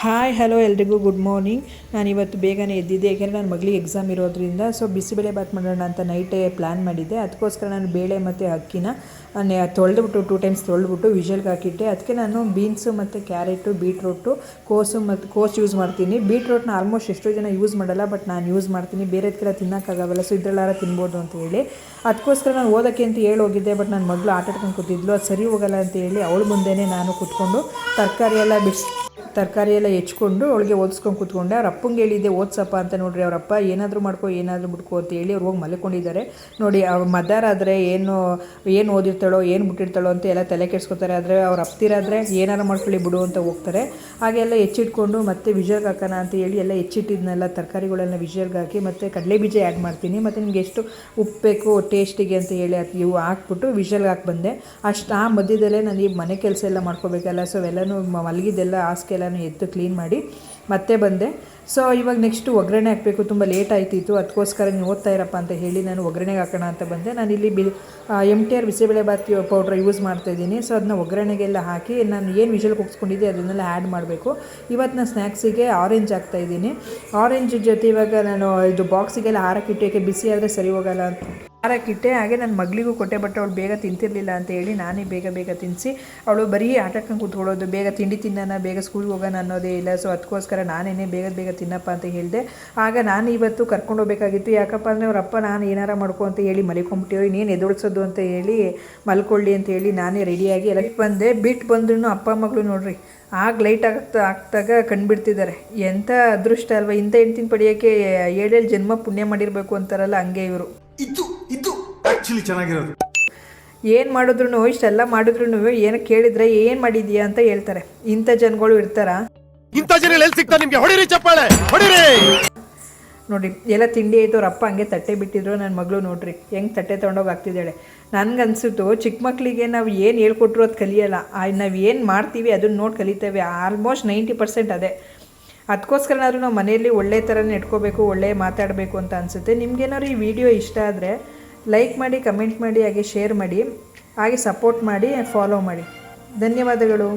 Hi hello ಎಲ್ರಿಗೂ good morning. ನಾನು ಇವತ್ತು ಬೇಗನೆ ಎದ್ದಿದ್ದೆ, ಏಕೆಂದರೆ ನನ್ನ ಮಗಳಿಗೆ ಎಕ್ಸಾಮ್ ಇರೋದ್ರಿಂದ. ಸೊ ಬಿಸಿಬೇಳೆ ಬಾತ್ ಮಾಡೋಣ ಅಂತ ನೈಟೇ ಪ್ಲ್ಯಾನ್ ಮಾಡಿದ್ದೆ. ಅದಕ್ಕೋಸ್ಕರ ನಾನು ಬೇಳೆ ಮತ್ತು ಅಕ್ಕಿನ ತೊಳೆದ್ಬಿಟ್ಟು 2 ಟೈಮ್ಸ್ ತೊಳೆದ್ಬಿಟ್ಟು ವಿಷಲ್ಗೆ ಹಾಕಿಟ್ಟೆ. ಅದಕ್ಕೆ ನಾನು ಬೀನ್ಸು ಮತ್ತು ಕ್ಯಾರೆಟು, ಬೀಟ್ರೋಟು, ಕೋಸು ಯೂಸ್ ಮಾಡ್ತೀನಿ. ಬೀಟ್ರೋಟ್ನ ಆಲ್ಮೋಸ್ಟ್ ಎಷ್ಟೋ ಜನ ಯೂಸ್ ಮಾಡಲ್ಲ, ಬಟ್ ನಾನು ಯೂಸ್ ಮಾಡ್ತೀನಿ. ಬೇರೆದಕ್ಕೆಲ್ಲ ತಿನ್ನೋಕ್ಕಾಗಲ್ಲ, ಸೊ ಇದರಲ್ಲಾರ ತಿನ್ಬೋದು ಅಂತ ಹೇಳಿ. ಅದಕ್ಕೋಸ್ಕರ ನಾನು ಓದೋಕ್ಕೆ ಅಂತ ಹೇಳಿ ಹೋಗಿದ್ದೆ, ಬಟ್ ನನ್ನ ಮಗಳು ಆಟ ಆಡ್ಕೊಂಡು ಕೂತಿದ್ಲು. ಅದು ಸರಿ ಹೋಗಲ್ಲ ಅಂತ ಹೇಳಿ ಅವಳ ಮುಂದೆನೇ ನಾನು ಕೂತ್ಕೊಂಡು ತರಕಾರಿ ಎಲ್ಲ ಹೆಚ್ಕೊಂಡು ಅವಳಿಗೆ ಓದಿಸ್ಕೊಂಡು ಕೂತ್ಕೊಂಡೆ. ಅವ್ರ ಅಪ್ಪಂಗೆ ಹೇಳಿದ್ದೆ ಓದ್ಸಪ್ಪ ಅಂತ. ನೋಡಿರಿ ಅವ್ರ ಅಪ್ಪ ಏನಾದರೂ ಮಾಡ್ಕೊ ಏನಾದರೂ ಬಿಟ್ಕೋ ಅಂತ ಹೇಳಿ ಅವ್ರು ಹೋಗಿ ಮಲ್ಕೊಂಡಿದ್ದಾರೆ. ನೋಡಿ ಅವ್ರ ಮದರ್ ಆದರೆ ಏನು ಓದಿರ್ತಾಳೋ ಏನು ಬಿಟ್ಟಿರ್ತಾಳೋ ಅಂತ ಎಲ್ಲ ತಲೆ ಕೆಡಿಸ್ಕೊತಾರೆ. ಆದರೆ ಅವ್ರು ಅಪ್ತಿರಾದರೆ ಏನಾರು ಮಾಡ್ಕೊಳ್ಳಿ ಬಿಡು ಅಂತ ಹೋಗ್ತಾರೆ. ಹಾಗೆಲ್ಲ ಹೆಚ್ಚಿಟ್ಕೊಂಡು ಮತ್ತೆ ವಿಷಲ್ಗೆ ಹಾಕೋಣ ಅಂತ ಹೇಳಿ ಎಲ್ಲ ಹೆಚ್ಚಿಟ್ಟಿದ್ನೆಲ್ಲ ತರಕಾರಿಗಳೆಲ್ಲ ವಿಷಲ್ಗೆ ಹಾಕಿ ಮತ್ತು ಕಡಲೆ ಬೀಜ ಆ್ಯಡ್ ಮಾಡ್ತೀನಿ. ಮತ್ತು ನಿಮ್ಗೆ ಎಷ್ಟು ಉಪ್ಪು ಬೇಕು ಟೇಸ್ಟಿಗೆ ಅಂತ ಹೇಳಿ ಇವು ಹಾಕ್ಬಿಟ್ಟು ವಿಷಲ್ಗೆ ಹಾಕಿ ಬಂದೆ. ಅಷ್ಟು ಆ ಮಧ್ಯದಲ್ಲೇ ನಾನು ಈ ಮನೆ ಕೆಲಸ ಎಲ್ಲ ಮಾಡ್ಕೋಬೇಕಲ್ಲ. ಸೊ ಅವೆಲ್ಲನೂ ಮಲಗಿದ್ದೆಲ್ಲ ಹಾಸಿಗೆ ಎಲ್ಲನೂ ಎತ್ತು ಕ್ಲೀನ್ ಮಾಡಿ ಮತ್ತೆ ಬಂದೆ. ಸೊ ಇವಾಗ ನೆಕ್ಸ್ಟು ಒಗ್ಗರಣೆ ಹಾಕಬೇಕು. ತುಂಬ ಲೇಟ್ ಆಯ್ತಿತ್ತು, ಅದಕ್ಕೋಸ್ಕರ ನೀವು ಓದ್ತಾ ಇರಪ್ಪ ಅಂತ ಹೇಳಿ ನಾನು ಒಗ್ಗರಣೆಗೆ ಹಾಕೋಣ ಅಂತ ಬಂದೆ. ನಾನಿಲ್ಲಿ MTR bisi bele bath powder use ಮಾಡ್ತಾಯಿದ್ದೀನಿ. ಸೊ ಅದನ್ನ ಒಗ್ಗರಣೆಗೆಲ್ಲ ಹಾಕಿ ನಾನು ಏನು ವಿಷಲ್ ಕೂಗಿಸ್ಕೊಂಡಿದ್ದೆ ಅದನ್ನೆಲ್ಲ ಆ್ಯಡ್ ಮಾಡಬೇಕು. ಇವತ್ತು ನಾನು ಸ್ನ್ಯಾಕ್ಸಿಗೆ ಆರೆಂಜ್ ಹಾಕ್ತಾಯಿದ್ದೀನಿ. ಆರೆಂಜ್ ಜೊತೆ ಇವಾಗ ನಾನು ಇದು ಬಾಕ್ಸಿಗೆಲ್ಲ ಹಾರಕ್ಕಿಟ್ಟಕ್ಕೆ ಬಿಸಿ ಆದರೆ ಸರಿ ಹೋಗಲ್ಲ ಅಂತ ಹಾರಕ್ಕಿಟ್ಟೆ. ಹಾಗೆ ನನ್ನ ಮಗಳಿಗೂ ಕೊಟ್ಟೆ, ಬಟ್ ಅವಳು ಬೇಗ ತಿಂತಿರಲಿಲ್ಲ ಅಂತ ಹೇಳಿ ನಾನೇ ಬೇಗ ತಿನ್ನಿಸಿ ಅವಳು ಬರೀ ಆಟಕ್ಕೆ ಕೂತ್ಕೊಳ್ಳೋದು. ಬೇಗ ತಿಂಡಿ ತಿನ್ನೋಣ, ಬೇಗ ಸ್ಕೂಲ್ಗೆ ಹೋಗೋಣ ಅನ್ನೋದೇ ಇಲ್ಲ. ಸೊ ಅದಕ್ಕೋಸ್ಕರ ನಾನೇ ಬೇಗ ತಿನ್ನಪ್ಪ ಅಂತ ಹೇಳಿದೆ. ಆಗ ನಾನು ಇವತ್ತು ಕರ್ಕೊಂಡು ಹೋಗಬೇಕಾಗಿತ್ತು. ಯಾಕಪ್ಪ ಅಂದರೆ ಅವ್ರ ಅಪ್ಪ ನಾನು ಏನಾರ ಮಾಡ್ಕೊ ಅಂತ ಹೇಳಿ ಮಲ್ಕೊಂಬಿಟ್ಟಿರೋ, ಇನ್ನೇನು ಎದುರಿಸೋದು ಅಂತ ಹೇಳಿ ಮಲ್ಕೊಳ್ಳಿ ಅಂತ ಹೇಳಿ ನಾನೇ ರೆಡಿಯಾಗಿ ಎಲ್ಲ ಬಂದೆ. ಬಿಟ್ಟು ಬಂದ್ರೂ ಅಪ್ಪ ಮಗಳು ನೋಡ್ರಿ ಆಗ ಲೈಟ್ ಆಗ್ತಾಗ ಕಂಡುಬಿಡ್ತಿದ್ದಾರೆ. ಎಂಥ ಅದೃಷ್ಟ ಅಲ್ವಾ, ಇಂಥ ಹೆಂಡ್ತಿನ ಪಡೆಯೋಕ್ಕೆ 7 ಜನ್ಮ ಪುಣ್ಯ ಮಾಡಿರಬೇಕು ಅಂತಾರಲ್ಲ, ಹಂಗೆ ಇವರು. ಇದು ಆಕ್ಚುಲಿ ಚೆನ್ನಾಗಿರೋದು. ಏನು ಮಾಡಿದ್ರು ಇಷ್ಟೆಲ್ಲ ಮಾಡಿದ್ರು ಏನು ಕೇಳಿದ್ರೆ ಏನು ಮಾಡಿದ್ಯಾ ಅಂತ ಹೇಳ್ತಾರೆ. ಇಂಥ ಜನಗಳು ಇರ್ತಾರ? ಇಂಥ ಜನ ಎಲ್ಲಿ ಸಿಗ್ತಾರೆ ನಿಮಗೆ? ಹೊಡಿರಿ ಚಪ್ಪಾಳೆ, ಹೊಡಿರಿ. ನೋಡಿರಿ ಎಲ್ಲ ತಿಂಡಿ ಆಯಿತು. ಅವ್ರ ಅಪ್ಪ ಹಂಗೆ ತಟ್ಟೆ ಬಿಟ್ಟಿದ್ರು. ನನ್ನ ಮಗಳು ನೋಡ್ರಿ ಹೆಂಗೆ ತಟ್ಟೆ ತೊಗೊಂಡೋಗಿ ಹಾಕ್ತಿದ್ದಾಳೆ. ನನಗನ್ಸಿತ್ತು ಚಿಕ್ಕ ಮಕ್ಕಳಿಗೆ ನಾವು ಏನು ಹೇಳ್ಕೊಟ್ರು ಅದು ಕಲಿಯಲ್ಲ, ನಾವು ಏನು ಮಾಡ್ತೀವಿ ಅದನ್ನು ನೋಡಿ ಕಲಿತೇವೆ. ಆಲ್ಮೋಸ್ಟ್ 90% ಅದೇ. ಅದಕ್ಕೋಸ್ಕರನಾದ್ರೂ ನಾವು ಮನೆಯಲ್ಲಿ ಒಳ್ಳೆ ಥರನೇ ಇಟ್ಕೋಬೇಕು, ಒಳ್ಳೆ ಮಾತಾಡಬೇಕು ಅಂತ ಅನಿಸುತ್ತೆ. ನಿಮ್ಗೇನಾದ್ರು ಈ ವಿಡಿಯೋ ಇಷ್ಟ ಆದರೆ ಲೈಕ್ ಮಾಡಿ, ಕಮೆಂಟ್ ಮಾಡಿ, ಹಾಗೆ ಶೇರ್ ಮಾಡಿ, ಹಾಗೆ ಸಪೋರ್ಟ್ ಮಾಡಿ, ಫಾಲೋ ಮಾಡಿ. ಧನ್ಯವಾದಗಳು.